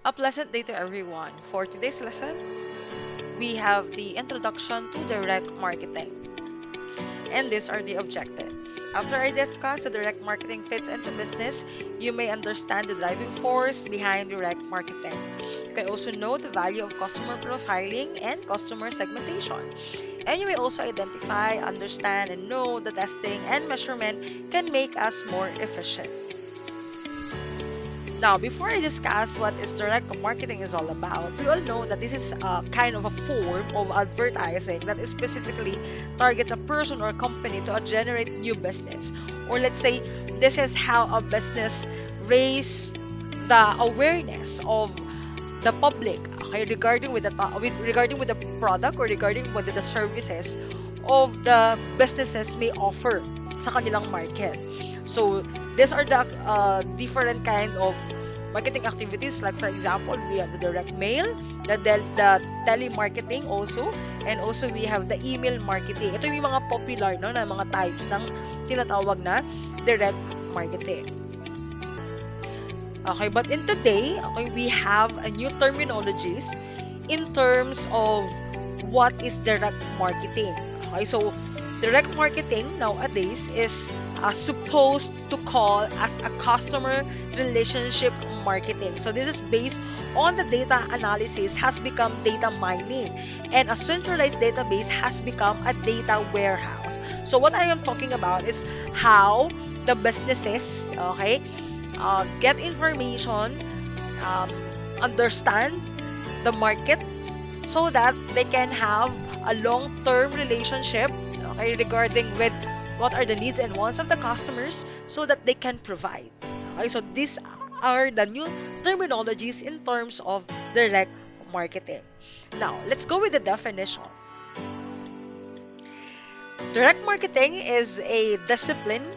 A pleasant day to everyone. For today's lesson, we have the introduction to direct marketing. And these are the objectives. After I discuss the direct marketing fits into business, you may understand the driving force behind direct marketing. You can also know the value of customer profiling and customer segmentation. And you may also identify, understand, and know the testing and measurement can make us more efficient. Now, before I discuss what is direct marketing is all about, we all know that this is a kind of a form of advertising that specifically targets a person or company to generate new business. Or let's say this is how a business raise the awareness of the public, okay, regarding with the product or regarding with the services of the businesses may offer sa kanilang market. So these are the different kind of marketing activities. Like for example, we have the direct mail, the telemarketing also, and also we have the email marketing. Ito yung mga popular no na mga types ng tinatawag na direct marketing. Okay, but in today, okay, we have a new terminologies in terms of what is direct marketing. Okay, so direct marketing nowadays is supposed to call as a customer relationship marketing. So this is based on the data analysis has become data mining, and a centralized database has become a data warehouse. So what I am talking about is how the businesses, okay, get information, um, understand the market so that they can have a long-term relationship, okay, regarding with what are the needs and wants of the customers so that they can provide. Okay, so these are the new terminologies in terms of direct marketing. Now, let's go with the definition. Direct marketing is a discipline,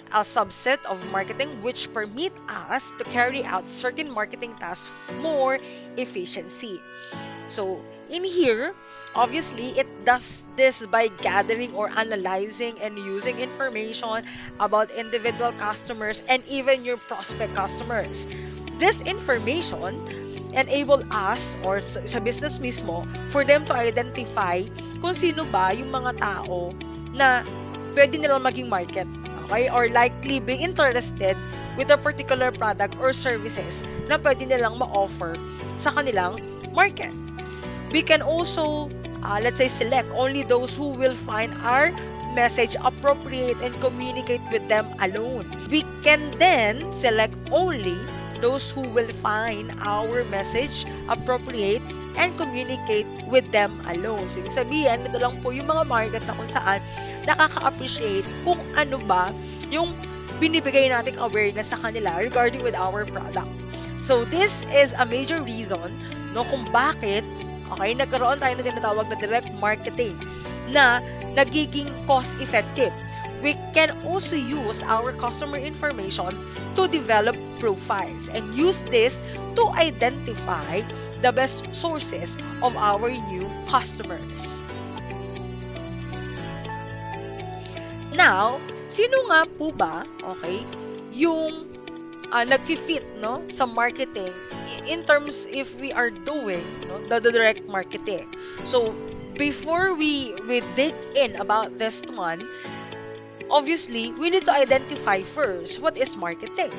a subset of marketing which permit us to carry out certain marketing tasks more efficiency. So in here, obviously, it does this by gathering or analyzing and using information about individual customers and even your prospect customers. This information enable us or sa business mismo for them to identify kung sino ba yung mga tao na pwede nilang maging market, okay? Or likely be interested with a particular product or services na pwede nilang ma-offer sa kanilang market. We can also, let's say, select only those who will find our message appropriate and communicate with them alone. We can then select only those who will find our message appropriate and communicate with them alone. So, ibig sabihin, ito lang po yung mga market na kung saan nakaka-appreciate kung ano ba yung binibigay nating awareness sa kanila regarding with our product. So, this is a major reason no kung bakit okay, nagkaroon tayo na tinatawag na direct marketing na nagiging cost-effective. We can also use our customer information to develop profiles and use this to identify the best sources of our new customers. Now, sino nga po ba, okay, yung nag-fit no sa marketing in terms if we are doing no the direct marketing. So before we dig in about this one, obviously we need to identify first what is marketing.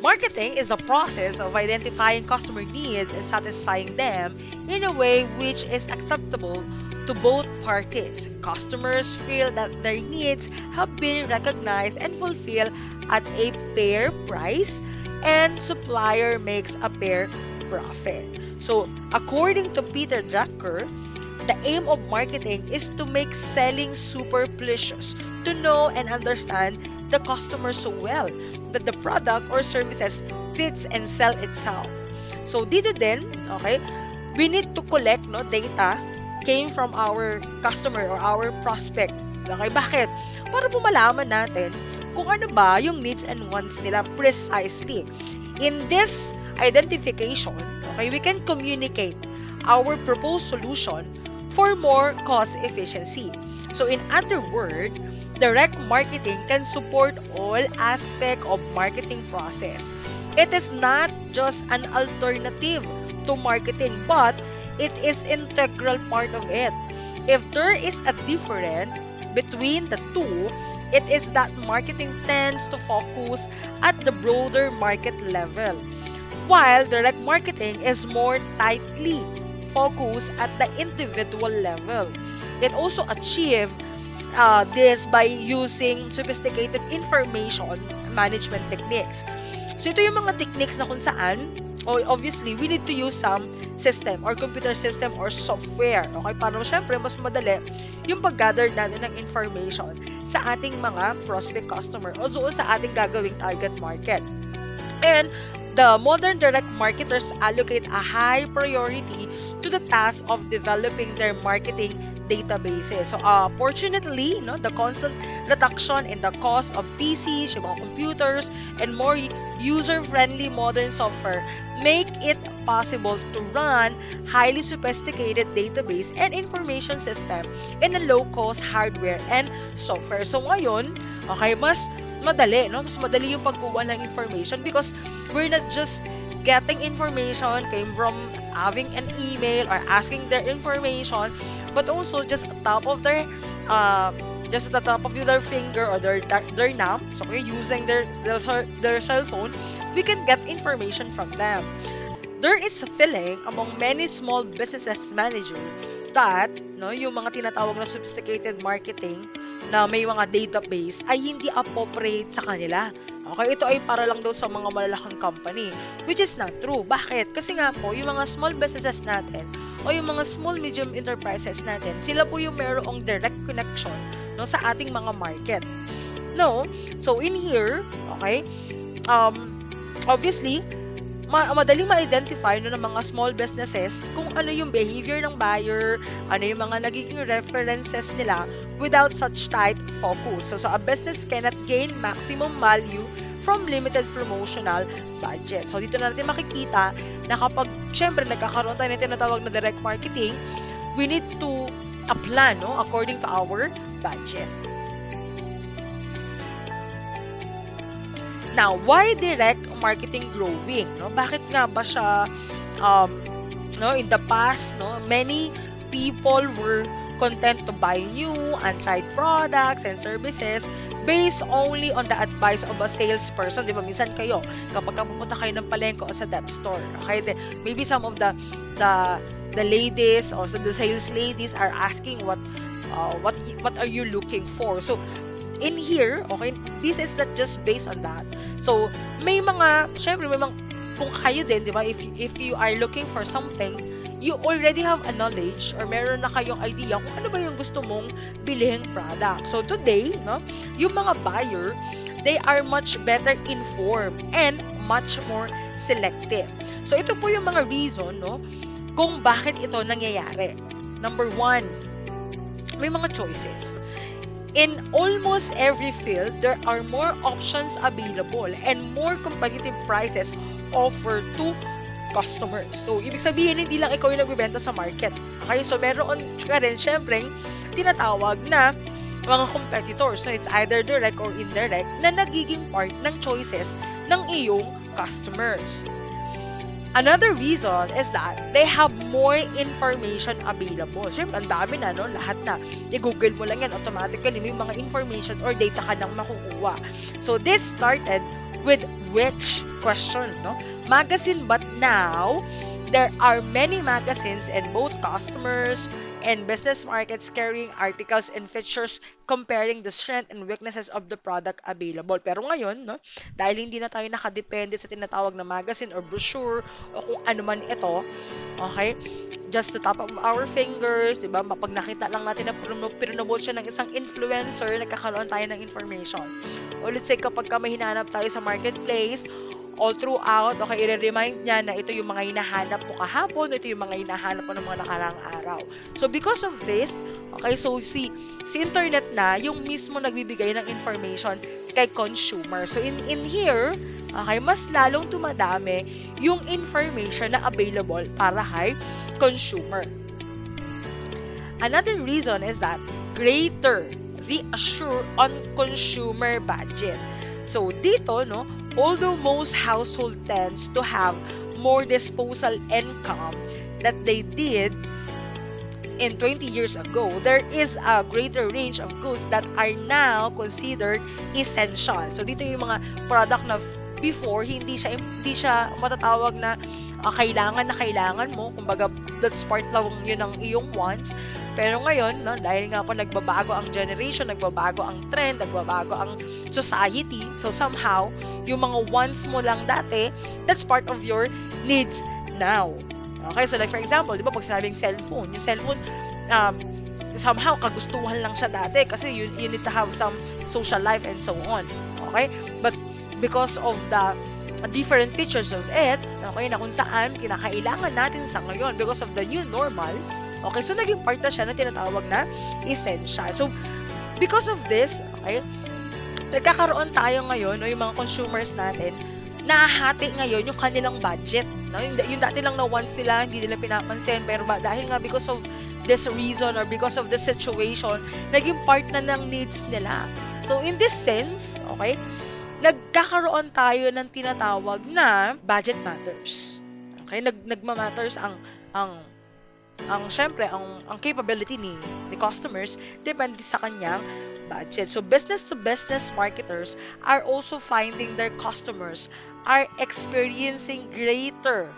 Marketing is the process of identifying customer needs and satisfying them in a way which is acceptable to both parties. Customers feel that their needs have been recognized and fulfilled at a fair price, and supplier makes a fair profit. So, according to Peter Drucker, the aim of marketing is to make selling super precious, to know and understand the customer so well that the product or services fits and sell itself. So, dito din, okay, we need to collect no data came from our customer or our prospect. Okay, bakit? Para po malaman natin kung ano ba yung needs and wants nila precisely. In this identification, okay, we can communicate our proposed solution for more cost efficiency. So in other words, direct marketing can support all aspect of marketing process. It is not just an alternative to marketing, but it is integral part of it. If there is a difference between the two, it is that marketing tends to focus at the broader market level, while direct marketing is more tightly focused at the individual level. It also achieves this by using sophisticated information management techniques. So ito yung mga techniques na kung saan, obviously, we need to use some system or computer system or software. Okay? Para syempre, mas madali yung pag-gather natin ng information sa ating mga prospect customer o doon sa ating gagawing target market. And the modern direct marketers allocate a high priority to the task of developing their marketing databases. So, fortunately, the constant reduction in the cost of PCs, yung mga computers, and more user-friendly modern software make it possible to run highly sophisticated database and information system in a low-cost hardware and software. So, ngayon, okay, mas madali, no? Mas madali yung pagkuha ng information because we're not just getting information came from having an email or asking their information, but also just at the top of their finger or their thumb, so using their cell phone, we can get information from them. There is a feeling among many small businesses manager that yung mga tinatawag na sophisticated marketing na may mga database ay hindi appropriate sa kanila. Okay, ito ay para lang daw sa mga malalaking company, which is not true. Bakit? Kasi nga po, yung mga small businesses natin o yung mga small medium enterprises natin, sila po yung mayroong direct connection sa ating mga market. So in here, okay, obviously, madaling ma-identify ng mga small businesses kung ano yung behavior ng buyer, ano yung mga nagiging references nila without such tight focus. So a business cannot gain maximum value from limited promotional budget. So dito na natin makikita na kapag syempre nagkakaroon tayo ng tinatawag na direct marketing, we need to plan according to our budget. Now, why direct marketing growing? Bakit nga ba siya, in the past, many people were content to buy new, untried products and services based only on the advice of a salesperson. Di ba, minsan kayo, kapag pumunta kayo ng palengke o sa dep store, okay, maybe some of the ladies or the sales ladies are asking what are you looking for? So, in here, okay, this is not just based on that. So, syempre, kung kayo din, di ba, if you are looking for something, you already have a knowledge or meron na kayong idea kung ano ba yung gusto mong bilhing product. So, today, yung mga buyer, they are much better informed and much more selective. So, ito po yung mga reason, kung bakit ito nangyayari. Number one, may mga choices. In almost every field, there are more options available and more competitive prices offered to customers. So, ibig sabihin, hindi lang ikaw yung nagbibenta sa market. Okay? So, meron ka rin, syempre, tinatawag na mga competitors. So, it's either direct or indirect na nagiging part ng choices ng iyong customers. Another reason is that they have more information available. Siyempre, ang dami na, lahat na. I-google mo lang yan, automatically may mga information or data ka nang makukuha. So, this started with which question, Magazine, but now, there are many magazines and both customers and business markets carrying articles and features comparing the strength and weaknesses of the product available. Pero ngayon, dahil hindi na tayo nakadepende sa tinatawag na magazine or brochure o kung ano man ito, okay, just the top of our fingers, di ba, pag nakita lang natin na promote siya ng isang influencer, nagkakaroon tayo ng information. O let's say, kapag may hinanap tayo sa marketplace, all throughout, okay, i-remind niya na ito yung mga hinahanap mo kahapon, ito yung mga hinahanap mo ng mga nakaraang araw. So, because of this, okay, so si internet na, yung mismo nagbibigay ng information kay consumer. So, in here, okay, mas lalong tumadami yung information na available para kay consumer. Another reason is that greater reassure on consumer budget. So, dito, Although most household tends to have more disposal income that they did in 20 years ago, there is a greater range of goods that are now considered essential. So dito yung mga product na before hindi siya matatawag na kailangan na kailangan mo. Kumbaga that's part lang yun ng iyong wants. Pero ngayon, no, dahil nga po nagbabago ang generation, nagbabago ang trend, nagbabago ang society. So somehow, yung mga wants mo lang dati, that's part of your needs now. Okay, so like for example, di ba pag sinabing cellphone, yung cellphone, um, somehow kagustuhan lang siya dati kasi you need to have some social life and so on. Okay? But because of the different features of it, okay, na kung saan kinakailangan natin sa ngayon because of the new normal, okay, so naging part na siya na tinatawag na essential. So, because of this, okay, nagkakaroon tayo ngayon, o yung mga consumers natin, nahahati ngayon yung kanilang budget. No? Yung dati lang na once sila, hindi nila pinapansin. Pero dahil nga because of this reason or because of this situation, naging part na ng needs nila. So, in this sense, okay, nagkakaroon tayo ng tinatawag na budget matters. Okay? Nagmamatters syempre, ang capability ni customers depende sa kanyang budget. So, business-to-business marketers are also finding their customers are experiencing greater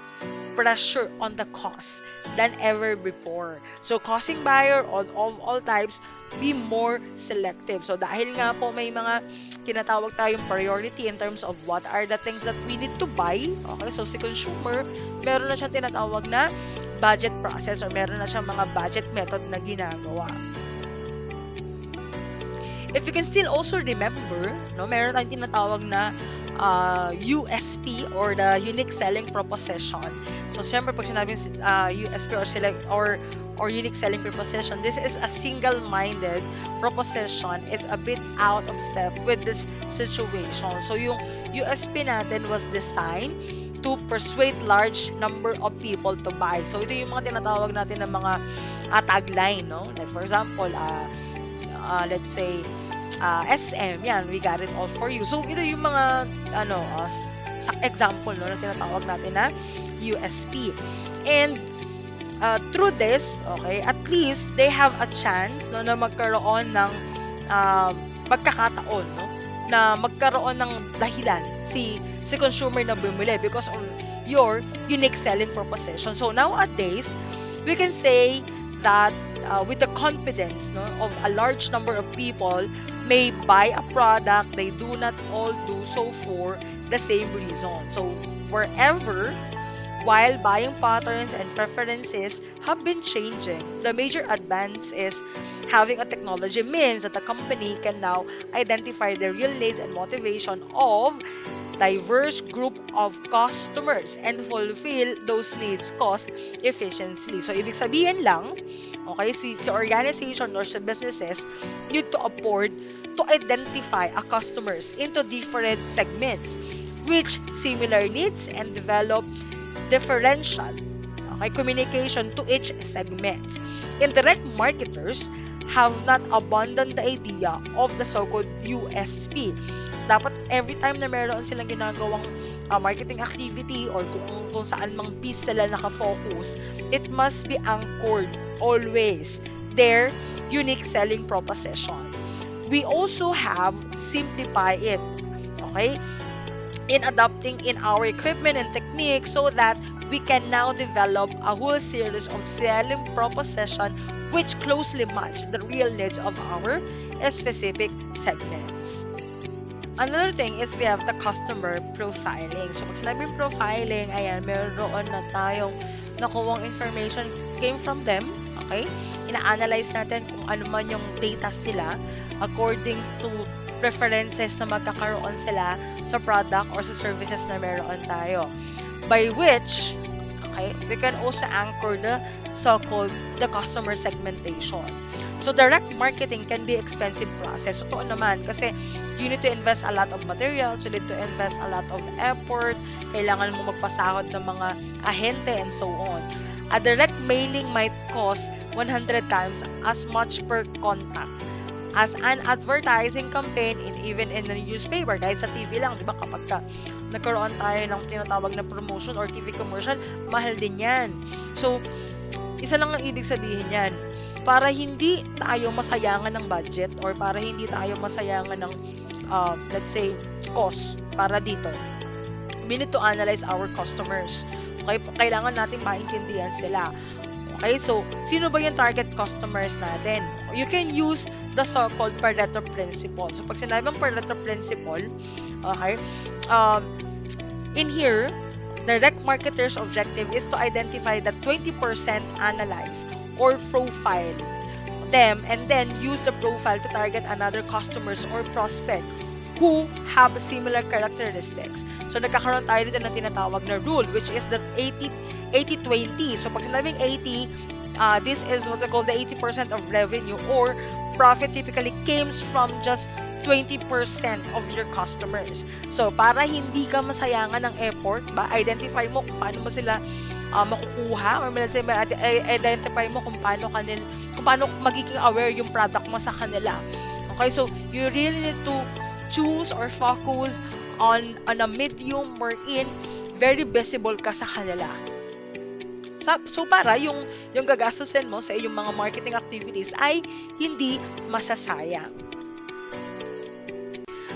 pressure on the cost than ever before. So, causing buyer of all types be more selective. So, dahil nga po may mga tinatawag tayong priority in terms of what are the things that we need to buy. Okay, so si consumer, meron na siyang tinatawag na budget process or meron na siyang mga budget method na ginagawa. If you can still also remember, no, meron tayong tinatawag na USP or the unique selling proposition. So, siyempre, pag sinabing USP or unique selling proposition, this is a single-minded proposition. It's a bit out of step with this situation. So, yung USP natin was designed to persuade large number of people to buy. So, ito yung mga tinatawag natin ng mga tagline, no? Like, for example, let's say, SM, yan, we got it all for you. So, ito yung mga, example, no, na tinatawag natin na USP. And, through this, okay, at least, they have a chance, no, na magkaroon ng pagkakataon, no, na magkaroon ng dahilan si consumer na bumili because of your unique selling proposition. So, nowadays, we can say that with the confidence, no, of a large number of people may buy a product, they do not all do so for the same reason. So, wherever, while buying patterns and preferences have been changing, the major advance is having a technology means that the company can now identify the real needs and motivation of diverse group of customers and fulfill those needs cost efficiently. So, ibig sabihin lang, okay, si organization or si businesses need to afford to identify a customers into different segments which similar needs and develop differential, okay, communication to each segment. Indirect marketers have not abandoned the idea of the so-called USP. Dapat every time na meron silang ginagawang marketing activity or kung saan mang piece sila nakafocus, it must be anchored always their unique selling proposition. We also have simplify it, okay, in adapting in our equipment and technique so that we can now develop a whole series of selling proposition which closely match the real needs of our specific segments. Another thing is we have the customer profiling. So, pag sinabing profiling, ayan, meron na tayong nakuwang information came from them. Okay? Ina-analyze natin kung ano man yung data nila according to preferences na magkakaroon sila sa product or sa services na meron tayo. By which, okay, we can also anchor the so-called the customer segmentation. So, direct marketing can be expensive process. Totoo naman kasi you need to invest a lot of materials, you need to invest a lot of effort, kailangan mo magpasahod ng mga ahente and so on. A direct mailing might cost 100 times as much per contact as an advertising campaign even in the newspaper, kahit sa TV lang, di ba, kapag nagkaroon tayo ng tinatawag na promotion or TV commercial, mahal din yan. So, isa lang ang ibig sabihin yan. Para hindi tayo masayangan ng budget or para hindi tayo masayangan ng, let's say, cost para dito, we need to analyze our customers. Okay? Kailangan natin maintindihan sila. Okay? So, sino ba yung target customers natin? You can use the so-called Pareto principle. So, pag sinabing Pareto principle, okay, in here, the direct marketer's objective is to identify the 20% analyze or profile them and then use the profile to target another customers or prospect who have similar characteristics. So, nagkakaroon tayo dito ng tinatawag na rule, which is the 80-20. So, pag sinabing 80, this is what we call the 80% of revenue or profit typically comes from just 20% of your customers. So, para hindi ka masayangan ng effort, identify mo kung paano mo sila makukuha or let's say identify mo kung paano magiging aware yung product mo sa kanila. Okay, so you really need to choose or focus on a medium wherein very visible ka sa kanila. So para yung gagastusin mo sa iyong mga marketing activities ay hindi masasayang.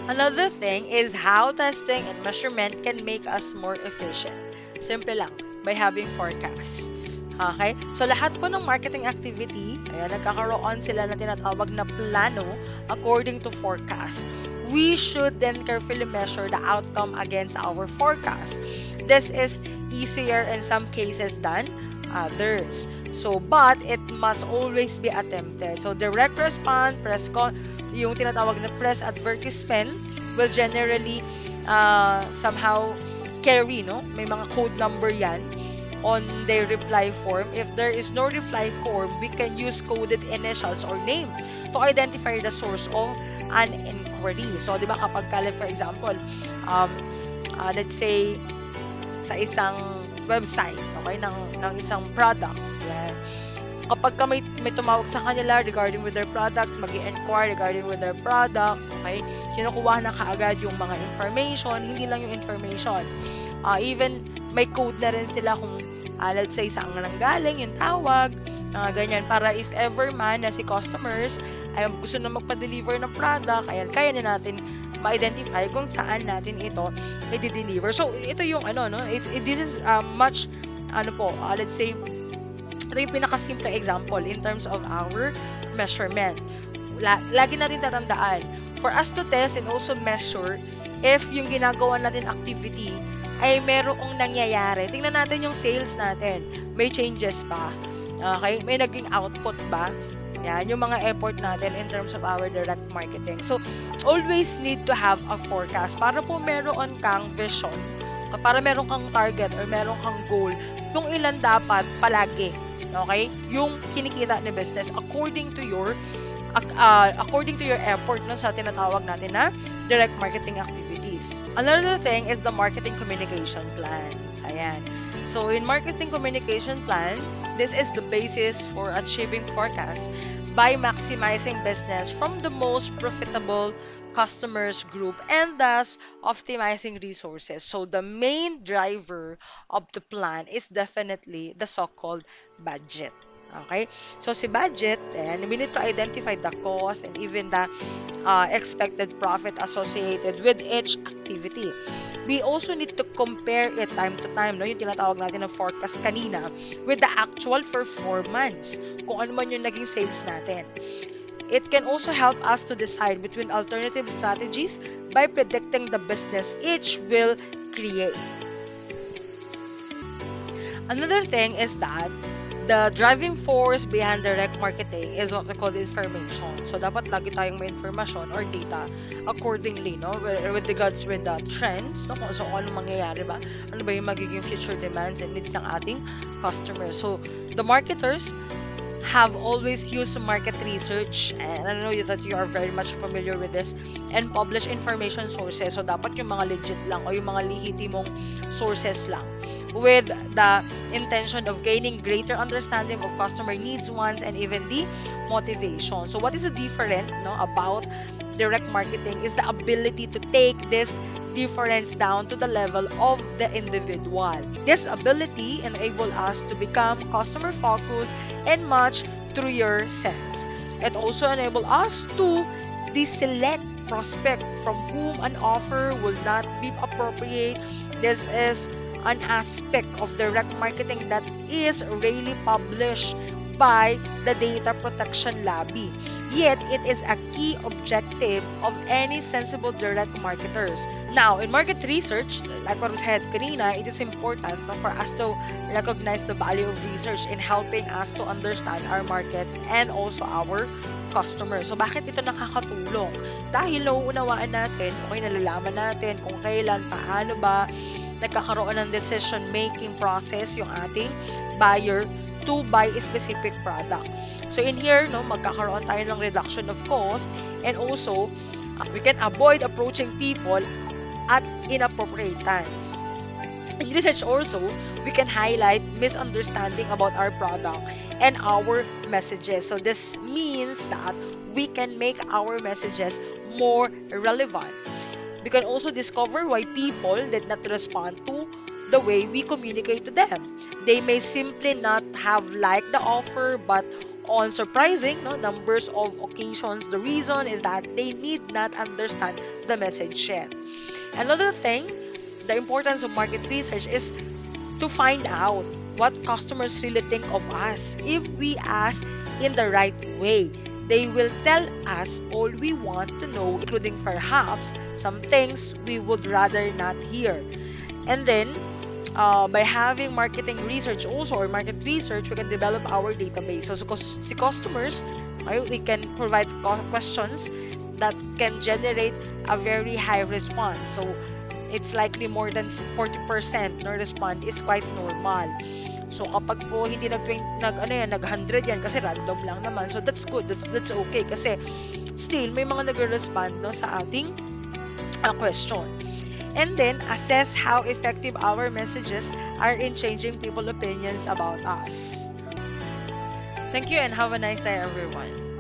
Another thing is how testing and measurement can make us more efficient. Simple lang, by having forecasts. Okay? So, lahat po ng marketing activity, nagkakaroon sila na tinatawag na plano according to forecast. We should then carefully measure the outcome against our forecast. This is easier in some cases than others. So, but it must always be attempted. So, direct response, yung tinatawag na press advertisement will generally somehow carry, no? May mga code number yan on their reply form. If there is no reply form, we can use coded initials or name to identify the source of an inquiry. So, di ba kapag for example, let's say, sa isang website, okay, ng isang product, yan. Kapag may tumawag sa kanila regarding with their product, mag-i-inquire regarding with their product, okay, kinukuha na kaagad yung mga information, hindi lang yung information. Even may code na rin sila kung, let's say, saan nga nanggaling yung tawag, ganyan, para if ever man na si customers ay gusto na magpa-deliver ng product, ayan, kaya na natin ma-identify kung saan natin ito i-deliver. So, ito yung this is much, let's say, ito yung pinakasimple example in terms of our measurement. Lagi natin tatandaan, for us to test and also measure if yung ginagawa natin activity ay merong nangyayari. Tingnan natin yung sales natin. May changes ba? Okay? May naging output ba? Yan, yung mga effort natin in terms of our direct marketing. So, always need to have a forecast para po meron kang vision, para meron kang target or meron kang goal kung ilan dapat palagi. Okay? Yung kinikita ni business according to your effort sa tinatawag natin na direct marketing activities. Another thing is the marketing communication plan. Ayan. So, in marketing communication plan, this is the basis for achieving forecast by maximizing business from the most profitable customers group and thus optimizing resources. So, the main driver of the plan is definitely the so-called budget. Okay? So, si budget, and we need to identify the cost and even the expected profit associated with each activity. We also need to compare it time to time, no? Yung tinatawag natin ng forecast kanina, with the actual performance, kung ano man yung naging sales natin. It can also help us to decide between alternative strategies by predicting the business each will create. Another thing is that the driving force behind direct marketing is what we call information. So, dapat lagi tayong may information or data accordingly, no? With regards with the trends, no? So, ano mangyayari ba? Ano ba yung magiging future demands and needs ng ating customers? So, the marketers have always used market research, and I know that you are very much familiar with this, and publish information sources. So, dapat yung mga legit lang o yung mga lehitimong sources lang with the intention of gaining greater understanding of customer needs, wants, and even the motivation. So what is the different about direct marketing is the ability to take this difference down to the level of the individual. This ability enable us to become customer focused and much through your sense. It also enable us to deselect prospect from whom an offer will not be appropriate. This is an aspect of direct marketing that is really published by the Data Protection Lobby. Yet, it is a key objective of any sensible direct marketers. Now, in market research, like what was said kanina, it is important for us to recognize the value of research in helping us to understand our market and also our customers. So, bakit ito nakakatulong? Dahil nauunawaan natin, okay, nalalaman natin kung kailan, paano ba nagkakaroon ng decision-making process yung ating buyer to buy a specific product. So in here, magkakaroon tayo ng reduction of cost, and also we can avoid approaching people at inappropriate times. In research also, we can highlight misunderstanding about our product and our messages. So this means that we can make our messages more relevant. We can also discover why people did not respond to the way we communicate to them. They may simply not have liked the offer, but on surprising numbers of occasions, the reason is that they need not understand the message yet. Another thing, the importance of market research is to find out what customers really think of us. If we ask in the right way, they will tell us all we want to know, including perhaps some things we would rather not hear. And then, by having marketing research also, or market research, we can develop our database. So, si customers, we can provide questions that can generate a very high response. So, it's likely more than 40% no respond is quite normal. So, kapag po hindi nag-100 yan, kasi random lang naman. So, that's good. That's okay. Kasi, still, may mga nag-respond sa ating question. And then, assess how effective our messages are in changing people's opinions about us. Thank you and have a nice day, everyone.